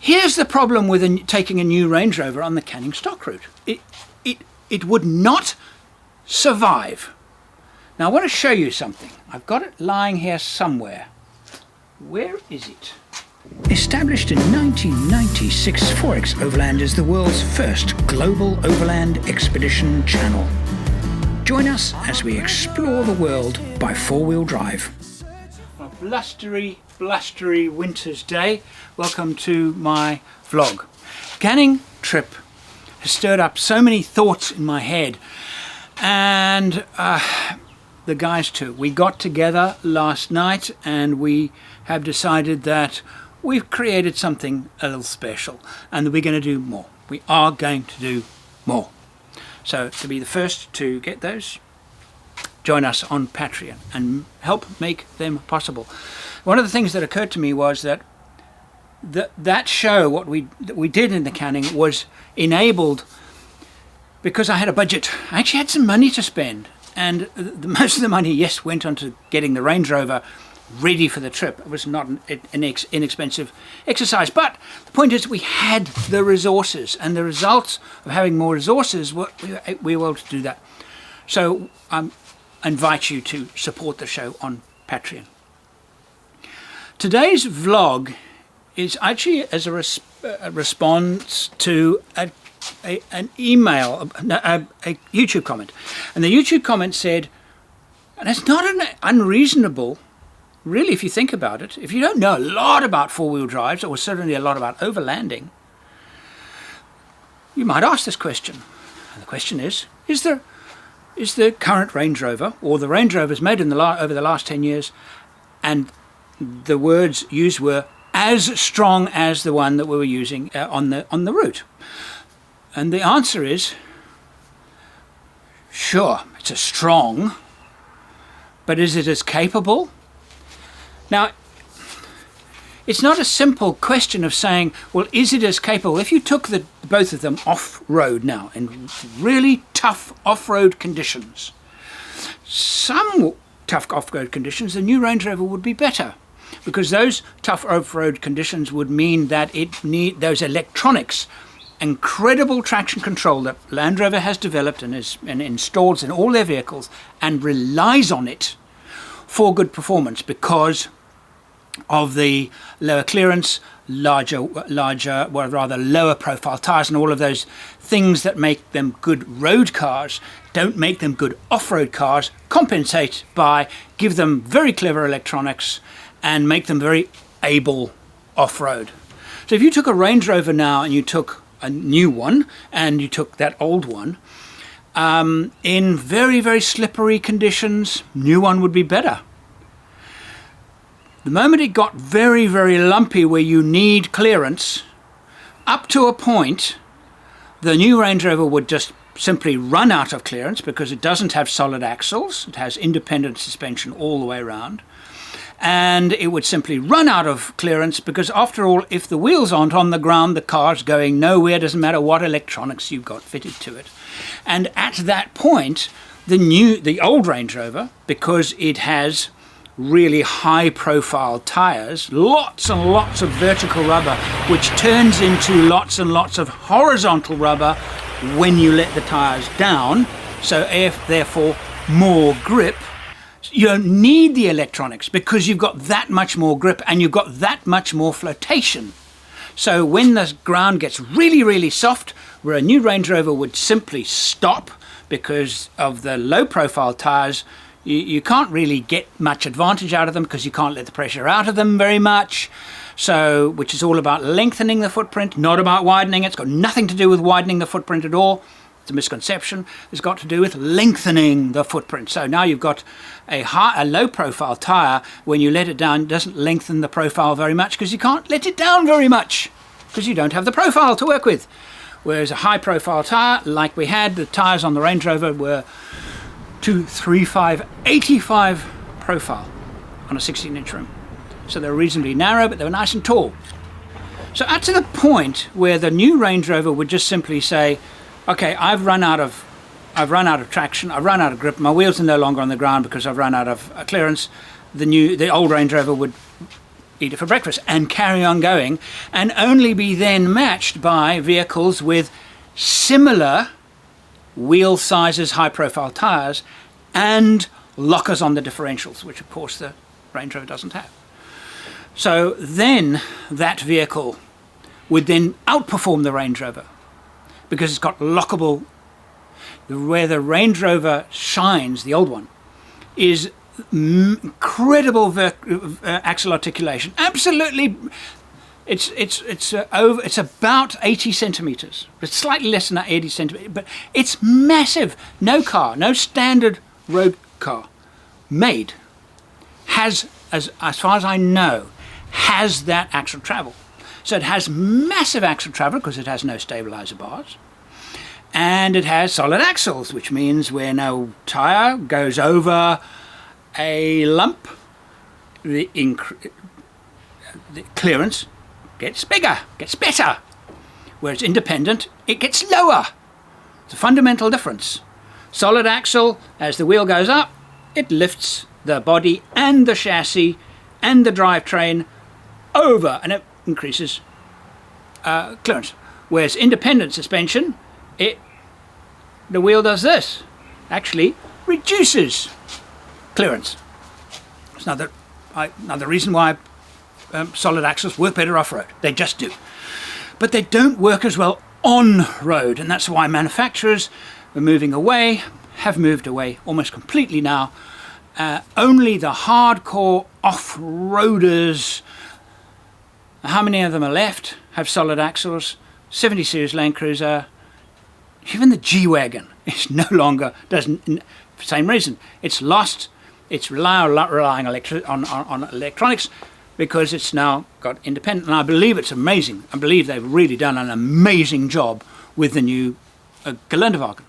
Here's the problem with taking a new Range Rover on the Canning stock route. It would not survive. Now I want to show you something. I've got it lying here somewhere. Where is it? Established in 1996, 4xOverland is the world's first global overland expedition channel. Join us as we explore the world by four-wheel drive. A blustery winter's day. Welcome to my vlog. Canning trip has stirred up so many thoughts in my head, and the guys too. We got together last night and we have decided that we've created something a little special and that we're going to do more. We are going to do more. So to be the first to get those, join us on Patreon and help make them possible. One of the things that occurred to me was that that show, what we did in the Canning, was enabled because I had a budget. I actually had some money to spend, and most of the money, yes, went on to getting the Range Rover ready for the trip. It was not an inexpensive exercise, but the point is we had the resources, and the results of having more resources, we were able to do that. So I invite you to support the show on Patreon. Today's vlog is actually as a response to an email, a YouTube comment. And the YouTube comment said, and it's not unreasonable, really, if you think about it. If you don't know a lot about four-wheel drives, or certainly a lot about overlanding, you might ask this question. And the question is the current Range Rover, or the Range Rovers made over the last 10 years, and the words used were as strong as the one that we were using on the route? And the answer is, sure, it's a strong, but is it as capable? Now, it's not a simple question of saying, well, is it as capable? If you took both of them off-road now, in really tough off-road conditions, some tough off-road conditions, the new Range Rover would be better, because those tough off-road conditions would mean that it need those electronics, incredible traction control that Land Rover has developed and installs in all their vehicles and relies on it for good performance because of the lower clearance, lower profile tires, and all of those things that make them good road cars don't make them good off-road cars. Compensate by give them very clever electronics and make them very able off-road. So if you took a Range Rover now and you took a new one and you took that old one, in very, very slippery conditions, new one would be better. The moment it got very, very lumpy where you need clearance, up to a point, the new Range Rover would just simply run out of clearance because it doesn't have solid axles. It has independent suspension all the way around. And it would simply run out of clearance because, after all, if the wheels aren't on the ground, the car's going nowhere. Doesn't matter what electronics you've got fitted to it. And at that point, the old Range Rover, because it has really high-profile tires, lots and lots of vertical rubber, which turns into lots and lots of horizontal rubber when you let the tires down. So, therefore, more grip. You don't need the electronics because you've got that much more grip and you've got that much more flotation. So when the ground gets really, really soft, where a new Range Rover would simply stop because of the low profile tires, you can't really get much advantage out of them because you can't let the pressure out of them very much. So, which is all about lengthening the footprint, not about widening it. It's got nothing to do with widening the footprint at all. It's a misconception. It's got to do with lengthening the footprint. So now you've got a low profile tire. When you let it down, it doesn't lengthen the profile very much because you can't let it down very much because you don't have the profile to work with. Whereas a high profile tire, like we had, the tires on the Range Rover were 235 85 profile on a 16-inch rim. So they were reasonably narrow, but they were nice and tall. So up to the point where the new Range Rover would just simply say, okay, I've run out of traction, I've run out of grip, my wheels are no longer on the ground because I've run out of clearance. The old Range Rover would eat it for breakfast and carry on going, and only be then matched by vehicles with similar wheel sizes, high profile tires, and lockers on the differentials, which of course the Range Rover doesn't have. So then that vehicle would then outperform the Range Rover because it's got lockable. Where the Range Rover shines, the old one, is incredible axle articulation. Absolutely, it's about 80 centimeters. It's slightly less than that, 80 centimeters, but it's massive. No car, no standard road car made has, as far as I know, has that axle travel. So it has massive axle travel because it has no stabilizer bars. And it has solid axles, which means where no tire goes over a lump, the clearance gets bigger, gets better. Where it's independent, it gets lower. It's a fundamental difference. Solid axle, as the wheel goes up, it lifts the body and the chassis and the drivetrain over, and it increases clearance. Whereas independent suspension, the wheel does this, actually reduces clearance. It's another reason why solid axles work better off-road. They just do. But they don't work as well on-road, and that's why manufacturers are have moved away almost completely now. Only the hardcore off-roaders, how many of them are left, have solid axles. 70 Series Land Cruiser, even the G-Wagon is no longer, same reason. It's lost, it's relying on electronics because it's now got independent, and I believe it's amazing. I believe they've really done an amazing job with the new Geländewagen.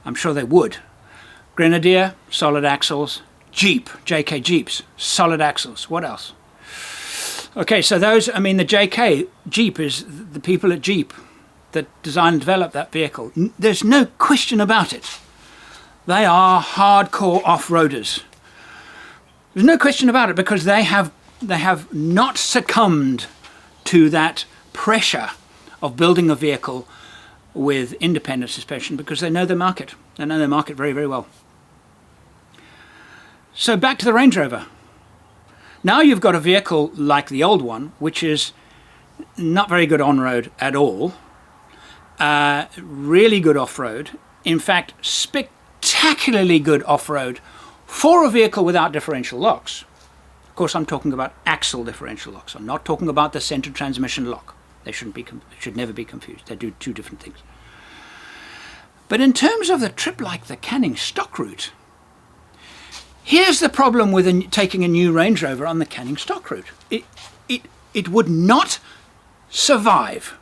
I'm sure they would. Grenadier, solid axles. Jeep, JK Jeeps, solid axles. What else? Okay, so those, the JK Jeep is the people at Jeep that designed and developed that vehicle. There's no question about it. They are hardcore off-roaders. There's no question about it because they have not succumbed to that pressure of building a vehicle with independent suspension because they know the market. They know their market very, very well. So back to the Range Rover. Now you've got a vehicle like the old one, which is not very good on-road at all, really good off-road, in fact, spectacularly good off-road for a vehicle without differential locks. Of course, I'm talking about axle differential locks. I'm not talking about the center transmission lock. They should never be confused. They do two different things. But in terms of the trip like the Canning stock route, here's the problem with taking a new Range Rover on the Canning stock route. It would not survive.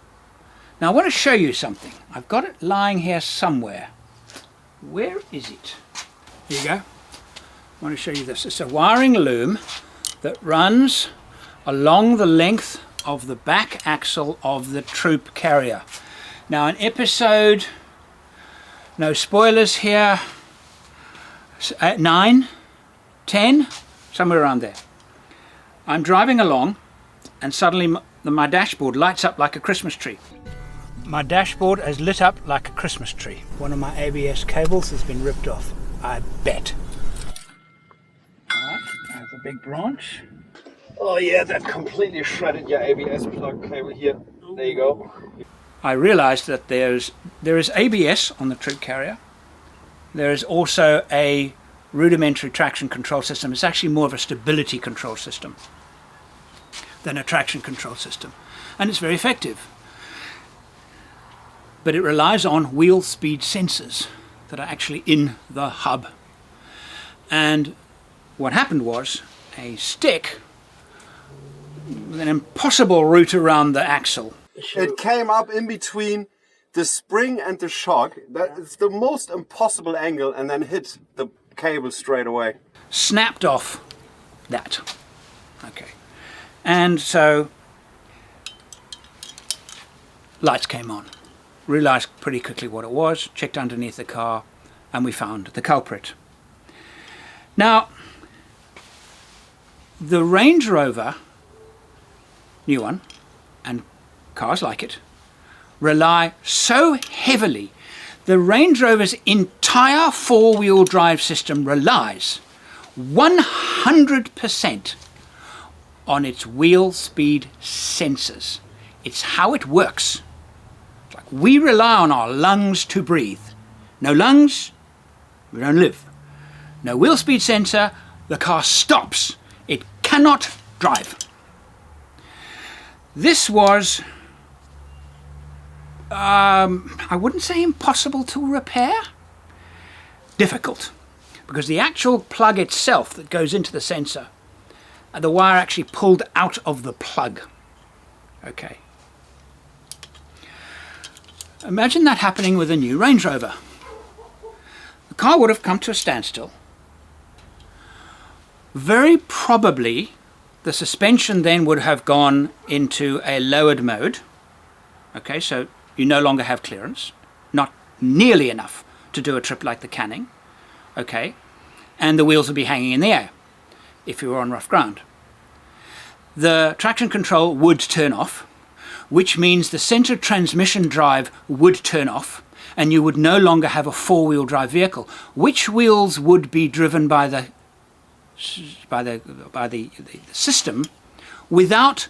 Now I want to show you something. I've got it lying here somewhere. Where is it? Here you go. I want to show you this. It's a wiring loom that runs along the length of the back axle of the troop carrier. Now in episode, no spoilers here, 9, 10, somewhere around there. I'm driving along and suddenly my dashboard lights up like a Christmas tree. My dashboard has lit up like a Christmas tree. One of my ABS cables has been ripped off, I bet. Alright, there's a big branch. Oh yeah, that completely shredded your ABS plug cable here. There you go. I realized that there is ABS on the troop carrier. There is also a rudimentary traction control system. It's actually more of a stability control system than a traction control system. And it's very effective. But it relies on wheel speed sensors that are actually in the hub. And what happened was a stick with an impossible route around the axle. It came up in between the spring and the shock. That's the most impossible angle, and then hit the cable straight away. Snapped off that. Okay. And so lights came on. Realized pretty quickly what it was, checked underneath the car, and we found the culprit. Now, the Range Rover new one, and cars like it, rely so heavily. The Range Rover's entire four-wheel drive system relies 100% on its wheel speed sensors. It's how it works. It's like we rely on our lungs to breathe. No lungs, we don't live. No wheel speed sensor, the car stops. It cannot drive. This was, I wouldn't say impossible to repair. Difficult. Because the actual plug itself that goes into the sensor, the wire actually pulled out of the plug. Okay. Imagine that happening with a new Range Rover. The car would have come to a standstill. Very probably the suspension then would have gone into a lowered mode. Okay, so you no longer have clearance, not nearly enough to do a trip like the Canning. Okay, and the wheels would be hanging in the air if you were on rough ground. The traction control would turn off, which means the center transmission drive would turn off, and you would no longer have a four-wheel drive vehicle. Which wheels would be driven by the system without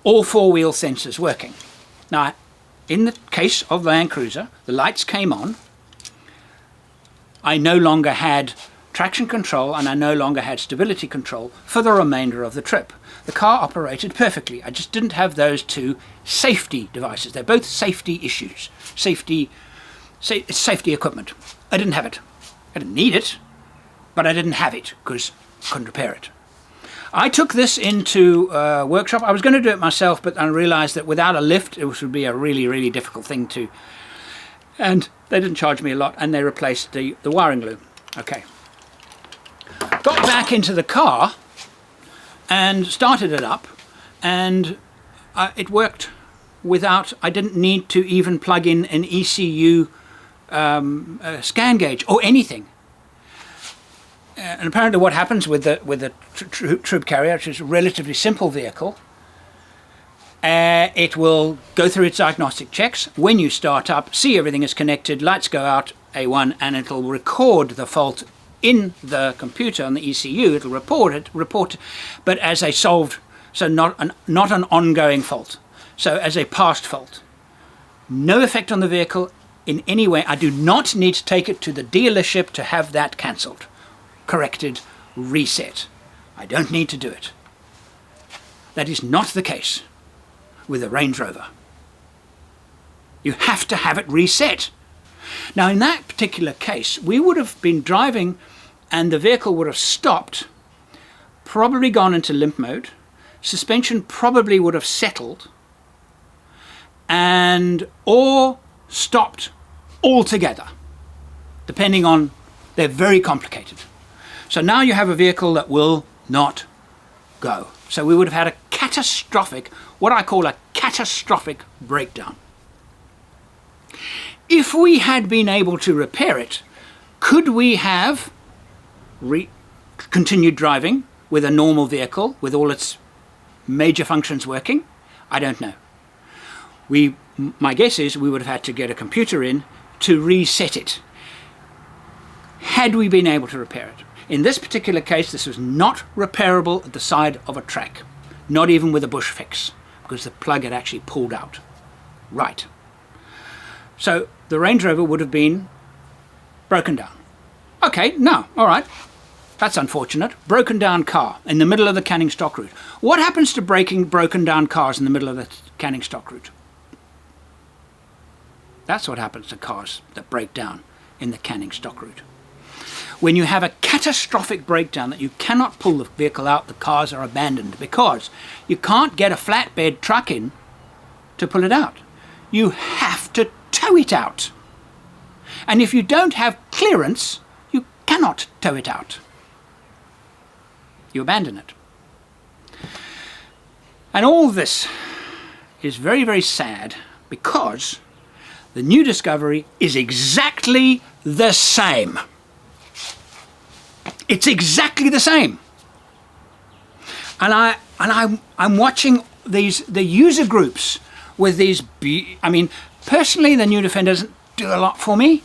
all four-wheel sensors working? Now, in the case of the Land Cruiser, the lights came on. I no longer had traction control and I no longer had stability control for the remainder of the trip. The car operated perfectly. I just didn't have those two safety devices. They're both safety issues. Safety equipment. I didn't have it. I didn't need it, but I didn't have it because I couldn't repair it. I took this into a workshop. I was going to do it myself, but I realized that without a lift, it would be a really, really difficult thing to. And they didn't charge me a lot, and they replaced the wiring loom. Okay. Got back into the car and started it up, and it worked without. I didn't need to even plug in an ECU scan gauge or anything. And apparently, what happens with the troop carrier, which is a relatively simple vehicle, it will go through its diagnostic checks. When you start up, see everything is connected, lights go out, A1, and it'll record the fault in the computer on the ECU. It'll report it, but as a solved, so not an ongoing fault. So as a past fault. No effect on the vehicle in any way. I do not need to take it to the dealership to have that cancelled, corrected, reset. I don't need to do it. That is not the case with a Range Rover. You have to have it reset. Now, in that particular case, we would have been driving and the vehicle would have stopped, probably gone into limp mode, suspension probably would have settled, and or stopped altogether, depending on, they're very complicated. So now you have a vehicle that will not go. So we would have had a catastrophic, what I call a catastrophic breakdown. If we had been able to repair it, could we have continued driving with a normal vehicle with all its major functions working? I don't know. My guess is we would have had to get a computer in to reset it, had we been able to repair it. In this particular case, this was not repairable at the side of a track, not even with a bush fix, because the plug had actually pulled out. Right. So the Range Rover would have been broken down. Okay, no, all right. That's unfortunate. Broken down car in the middle of the Canning stock route. What happens to broken down cars in the middle of the Canning stock route? That's what happens to cars that break down in the Canning stock route. When you have a catastrophic breakdown that you cannot pull the vehicle out, the cars are abandoned because you can't get a flatbed truck in to pull it out. You have to tow it out. And if you don't have clearance, you cannot tow it out. You abandon it. And all this is very, very sad because the new Discovery is exactly the same. It's exactly the same. And I'm watching the user groups with these, I mean, personally, the new Defender doesn't do a lot for me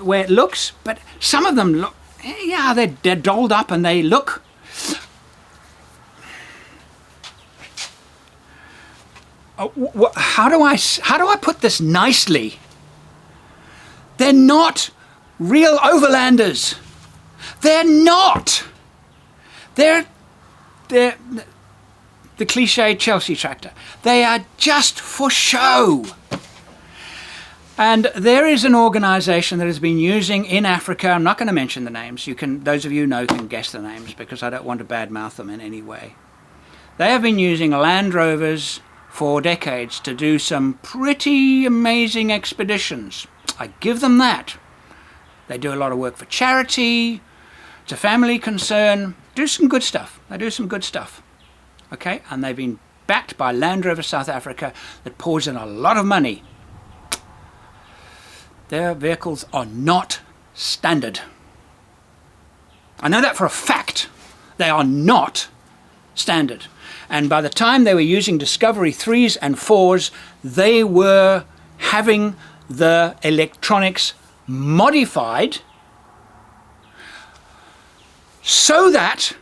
where it looks, but some of them look, yeah, they're dolled up and they look. How do I put this nicely? They're not real Overlanders. They're not. They're the cliche Chelsea tractor. They are just for show. And there is an organization that has been using in Africa, I'm not going to mention the names, those of you who know can guess the names because I don't want to badmouth them in any way. They have been using Land Rovers for decades to do some pretty amazing expeditions. I give them that. They do a lot of work for charity, it's a family concern, do some good stuff. They do some good stuff. Okay, and they've been backed by Land Rover South Africa that pours in a lot of money. Their vehicles are not standard. I know that for a fact. They are not standard. And by the time they were using Discovery 3s and 4s, they were having the electronics modified so that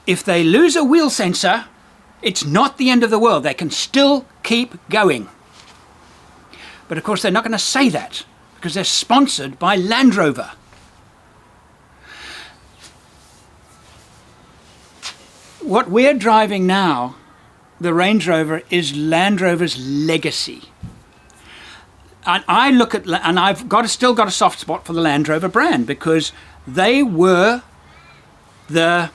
if they lose a wheel sensor, it's not the end of the world. They can still keep going. But of course, they're not going to say that because they're sponsored by Land Rover. What we're driving now, the Range Rover, is Land Rover's legacy. And I look at, and I've still got a soft spot for the Land Rover brand because they were and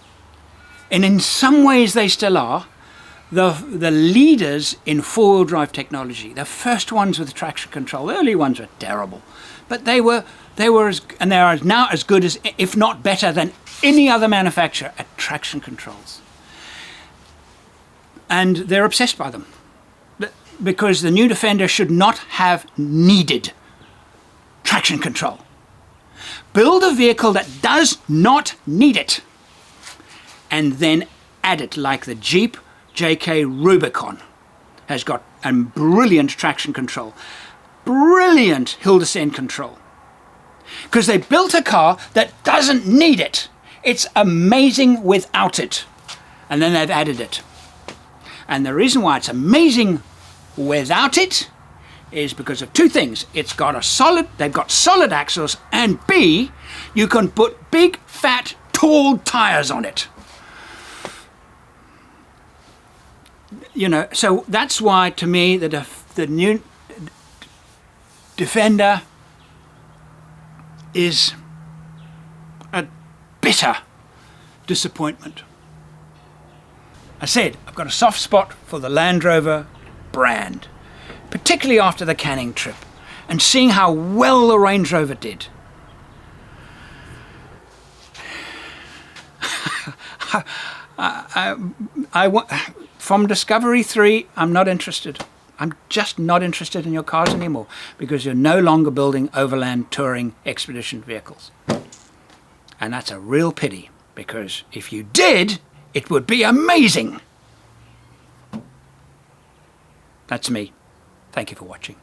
in some ways they still are, the leaders in four-wheel drive technology. The first ones with traction control. The early ones were terrible, but they are now as good as, if not better than, any other manufacturer at traction controls. And they're obsessed by them because the new Defender should not have needed traction control. Build a vehicle that does not need it and then add it, like the Jeep JK Rubicon has got a brilliant traction control, brilliant hill descent control, because they built a car that doesn't need it. It's amazing without it, and then they've added it. And the reason why it's amazing without it is because of two things. They've got solid axles, and B, you can put big, fat, tall tires on it. You know, so that's why, to me, the new Defender is a bitter disappointment. I said, I've got a soft spot for the Land Rover brand, particularly after the Canning trip, and seeing how well the Range Rover did. From Discovery 3, I'm not interested. I'm just not interested in your cars anymore because you're no longer building overland touring expedition vehicles. And that's a real pity because if you did, it would be amazing. That's me. Thank you for watching.